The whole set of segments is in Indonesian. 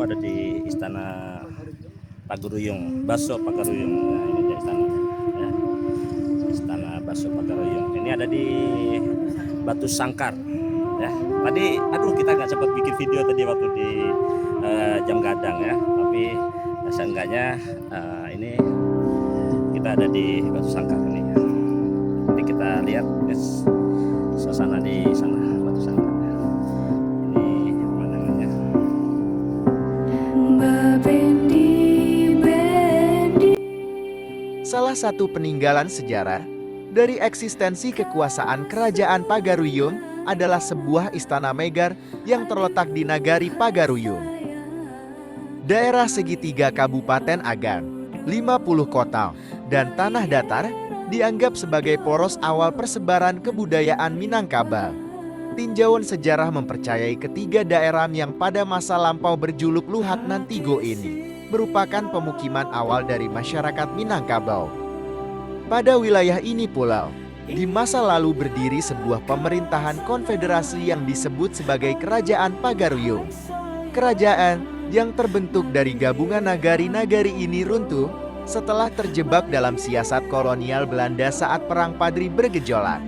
aku ada di Istana Pagaruyung, Baso Pagaruyung. Nah, ini dia istananya, ya. Istana Baso Pagaruyung. Ini ada di Batu Sangkar, ya. Tadi, aduh kita nggak sempat bikin video tadi waktu di jam gadang ya, tapi seenggaknya ini kita ada di Batu Sangkar ini. Ya. Nanti kita lihat guys, suasana di sana Batu Sangkar. Ini pemandangannya. Salah satu peninggalan sejarah dari eksistensi kekuasaan Kerajaan Pagaruyung adalah sebuah istana megah yang terletak di Nagari Pagaruyung. Daerah segitiga Kabupaten Agam, 50 kota, dan tanah datar dianggap sebagai poros awal persebaran kebudayaan Minangkabau. Tinjauan sejarah mempercayai ketiga daerah yang pada masa lampau berjuluk Luhak Nantigo ini merupakan pemukiman awal dari masyarakat Minangkabau. Pada wilayah ini pula, di masa lalu berdiri sebuah pemerintahan konfederasi yang disebut sebagai Kerajaan Pagaruyung. Kerajaan yang terbentuk dari gabungan nagari-nagari ini runtuh setelah terjebak dalam siasat kolonial Belanda saat Perang Padri bergejolak.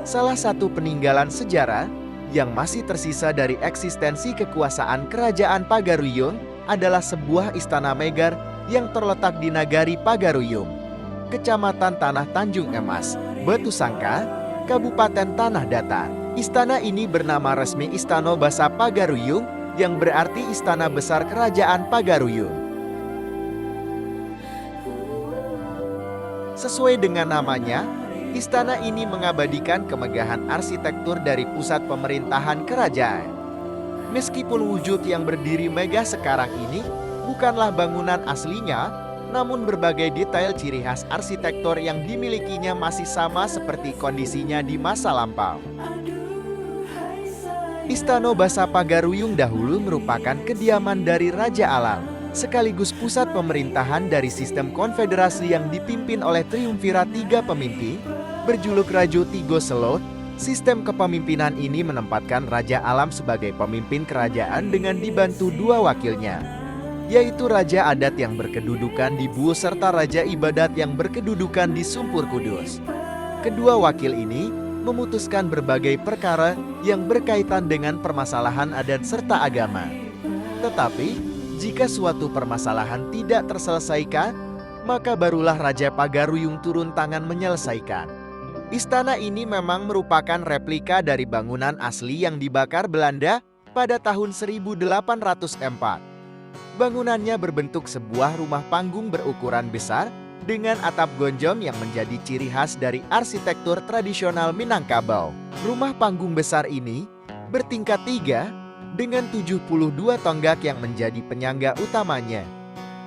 Salah satu peninggalan sejarah yang masih tersisa dari eksistensi kekuasaan Kerajaan Pagaruyung adalah sebuah istana megah yang terletak di Nagari Pagaruyung, Kecamatan Tanah Tanjung Emas, Batu Sangka, Kabupaten Tanah Datar. Istana ini bernama resmi Istana Basa Pagaruyung yang berarti Istana Besar Kerajaan Pagaruyung. Sesuai dengan namanya, istana ini mengabadikan kemegahan arsitektur dari pusat pemerintahan kerajaan. Meskipun wujud yang berdiri megah sekarang ini bukanlah bangunan aslinya, namun berbagai detail ciri khas arsitektur yang dimilikinya masih sama seperti kondisinya di masa lampau. Istana Basa Pagaruyung dahulu merupakan kediaman dari Raja Alam, sekaligus pusat pemerintahan dari sistem konfederasi yang dipimpin oleh triumvirat tiga pemimpin, berjuluk Rajo Tigo Selo. Sistem kepemimpinan ini menempatkan Raja Alam sebagai pemimpin kerajaan dengan dibantu dua wakilnya, yaitu Raja Adat yang berkedudukan di Buo serta Raja Ibadat yang berkedudukan di Sumpur Kudus. Kedua wakil ini memutuskan berbagai perkara yang berkaitan dengan permasalahan adat serta agama. Tetapi, jika suatu permasalahan tidak terselesaikan, maka barulah Raja Pagaruyung turun tangan menyelesaikan. Istana ini memang merupakan replika dari bangunan asli yang dibakar Belanda pada tahun 1804. Bangunannya berbentuk sebuah rumah panggung berukuran besar dengan atap gonjong yang menjadi ciri khas dari arsitektur tradisional Minangkabau. Rumah panggung besar ini bertingkat 3 dengan 72 tonggak yang menjadi penyangga utamanya.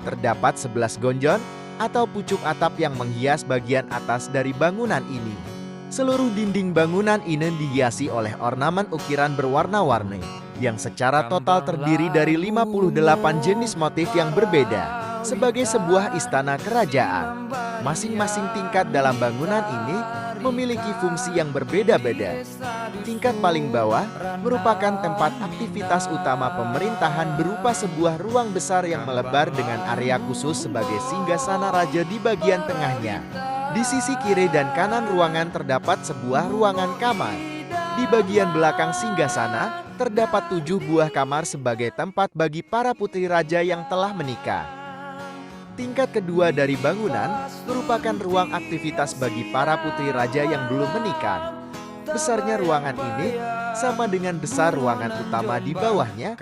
Terdapat 11 gonjon atau pucuk atap yang menghias bagian atas dari bangunan ini. Seluruh dinding bangunan ini dihiasi oleh ornamen ukiran berwarna-warni yang secara total terdiri dari 58 jenis motif yang berbeda. Sebagai sebuah istana kerajaan, masing-masing tingkat dalam bangunan ini memiliki fungsi yang berbeda-beda. Tingkat paling bawah merupakan tempat aktivitas utama pemerintahan berupa sebuah ruang besar yang melebar dengan area khusus sebagai singgasana raja di bagian tengahnya. Di sisi kiri dan kanan ruangan terdapat sebuah ruangan kamar. Di bagian belakang singgasana terdapat 7 buah kamar sebagai tempat bagi para putri raja yang telah menikah. Tingkat kedua dari bangunan merupakan ruang aktivitas bagi para putri raja yang belum menikah. Besarnya ruangan ini sama dengan besar ruangan utama di bawahnya.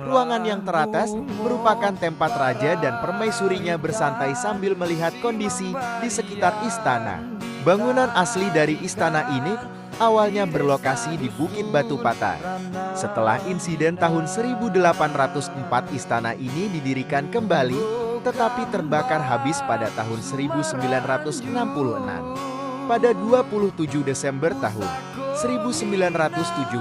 Ruangan yang teratas merupakan tempat raja dan permaisurinya bersantai sambil melihat kondisi di sekitar istana. Bangunan asli dari istana ini awalnya berlokasi di Bukit Batu Patar. Setelah insiden tahun 1804, istana ini didirikan kembali tetapi terbakar habis pada tahun 1966. Pada 27 Desember tahun 1976,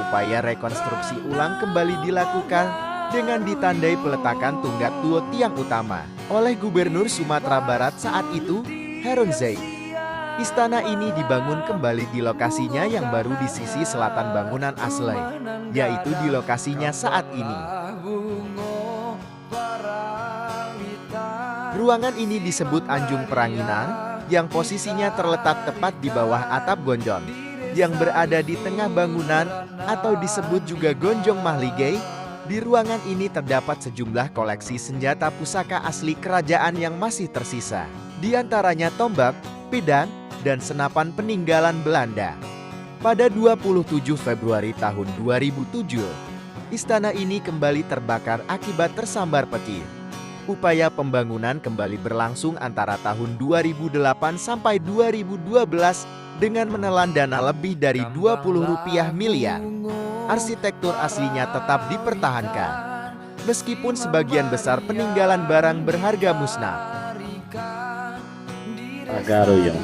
upaya rekonstruksi ulang kembali dilakukan dengan ditandai peletakan tunggak dua tiang utama oleh Gubernur Sumatera Barat saat itu, Harun Zaid. Istana ini dibangun kembali di lokasinya yang baru di sisi selatan bangunan asli, yaitu di lokasinya saat ini. Ruangan ini disebut Anjung Peranginan, yang posisinya terletak tepat di bawah atap gonjon, yang berada di tengah bangunan atau disebut juga Gonjong Mahligai. Di ruangan ini terdapat sejumlah koleksi senjata pusaka asli kerajaan yang masih tersisa. Di antaranya tombak, pedang, dan senapan peninggalan Belanda. Pada 27 Februari tahun 2007, istana ini kembali terbakar akibat tersambar petir. Upaya pembangunan kembali berlangsung antara tahun 2008 sampai 2012 dengan menelan dana lebih dari 20 rupiah miliar. Arsitektur aslinya tetap dipertahankan, meskipun sebagian besar peninggalan barang berharga musnah. Pagaruyung.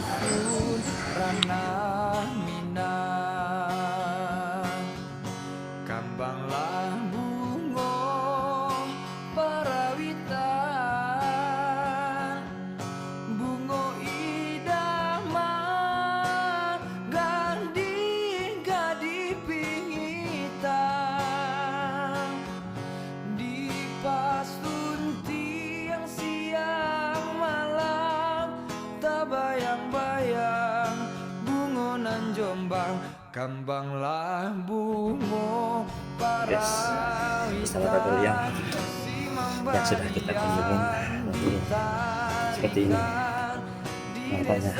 Bayang-bayang bungonan Jombang, kambanglah bungo para Istana Pagaruyung yang sudah kita kunjungi. Seperti ini nampaknya.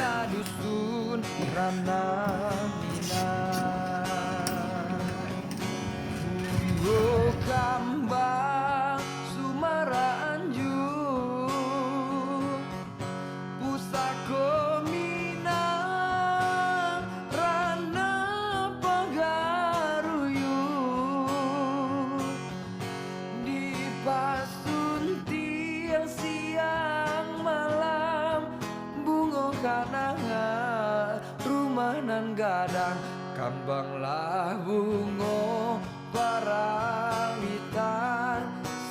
Kambang Sumara Anjung, pusako Minang, Rana Pagaruyung, di pasun tiang siang malam, bungo kanangan rumah nan gadang, kambanglah bungo parawitan,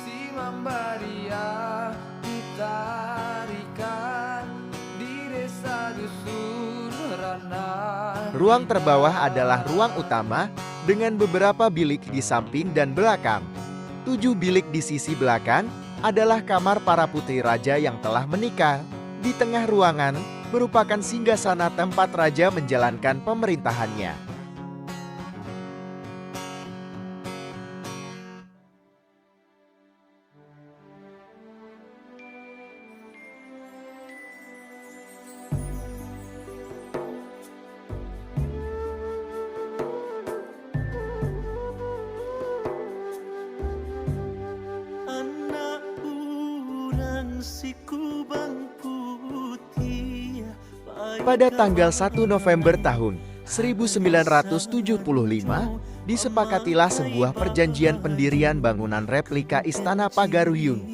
si mambaria ditarikan di desa dusun Rana. Ruang terbawah adalah ruang utama dengan beberapa bilik di samping dan belakang. 7 bilik di sisi belakang adalah kamar para putri raja yang telah menikah. Di tengah ruangan merupakan singgasana tempat raja menjalankan pemerintahannya. Pada tanggal 1 November tahun 1975, disepakatilah sebuah perjanjian pendirian bangunan replika Istana Pagaruyung.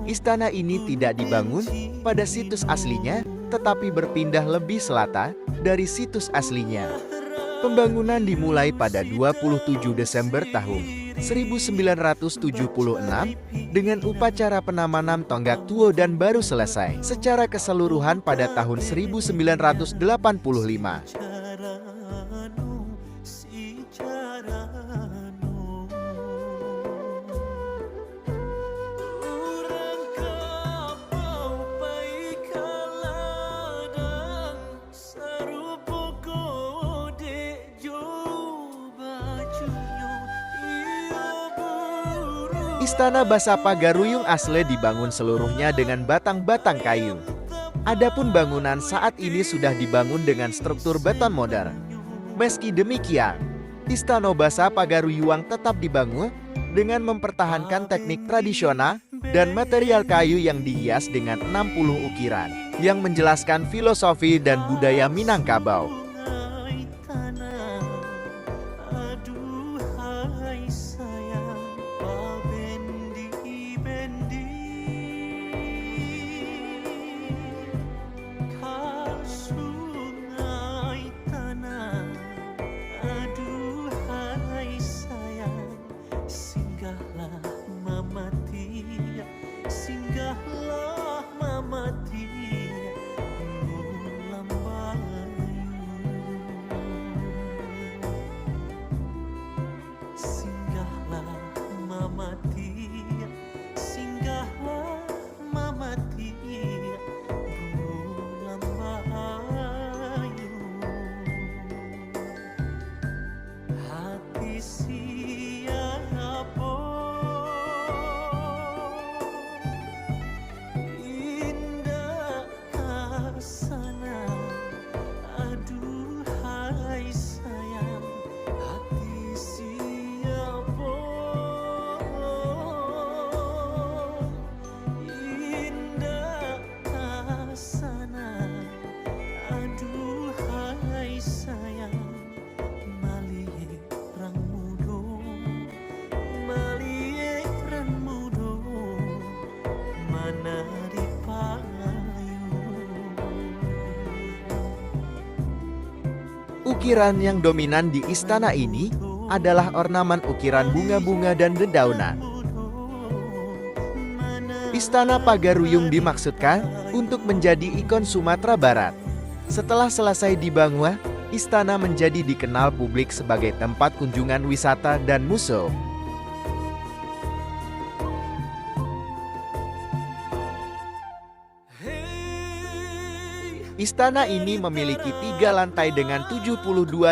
Istana ini tidak dibangun pada situs aslinya, tetapi berpindah lebih selatan dari situs aslinya. Pembangunan dimulai pada 27 Desember tahun 1976 dengan upacara penamanan tonggak tuo dan baru selesai secara keseluruhan pada tahun 1985. Istana Basa Pagaruyung asli dibangun seluruhnya dengan batang-batang kayu. Adapun bangunan saat ini sudah dibangun dengan struktur beton modern. Meski demikian, Istana Basa Pagaruyung tetap dibangun dengan mempertahankan teknik tradisional dan material kayu yang dihias dengan 60 ukiran yang menjelaskan filosofi dan budaya Minangkabau. Singgahlah mama tia, lambai Ukiran yang dominan di istana ini adalah ornamen ukiran bunga-bunga dan dedaunan. Istana Pagaruyung dimaksudkan untuk menjadi ikon Sumatera Barat. Setelah selesai dibangun, istana menjadi dikenal publik sebagai tempat kunjungan wisata dan museum. Istana ini memiliki 3 lantai dengan 72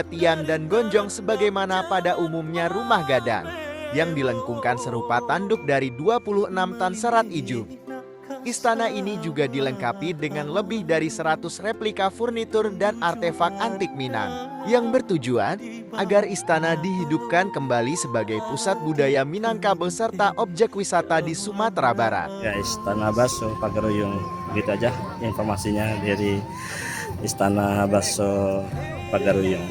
tiang dan gonjong sebagaimana pada umumnya rumah gadang, yang dilengkungkan serupa tanduk dari 26 tan serat ijuk. Istana ini juga dilengkapi dengan lebih dari 100 replika furnitur dan artefak antik Minang, yang bertujuan agar istana dihidupkan kembali sebagai pusat budaya Minangkabau serta objek wisata di Sumatera Barat. Ya, Istana Baso Pagaruyung, gitu aja informasinya dari Istana Baso Pagaruyung.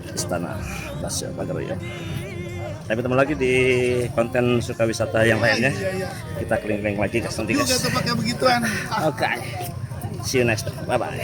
Istana Baso Pagaruyung. Saya bertemu lagi di konten suka wisata yang lainnya. Kita keliling-keliling lagi ke nanti guys. Pakai begituan. Oke. See you next time. Bye bye.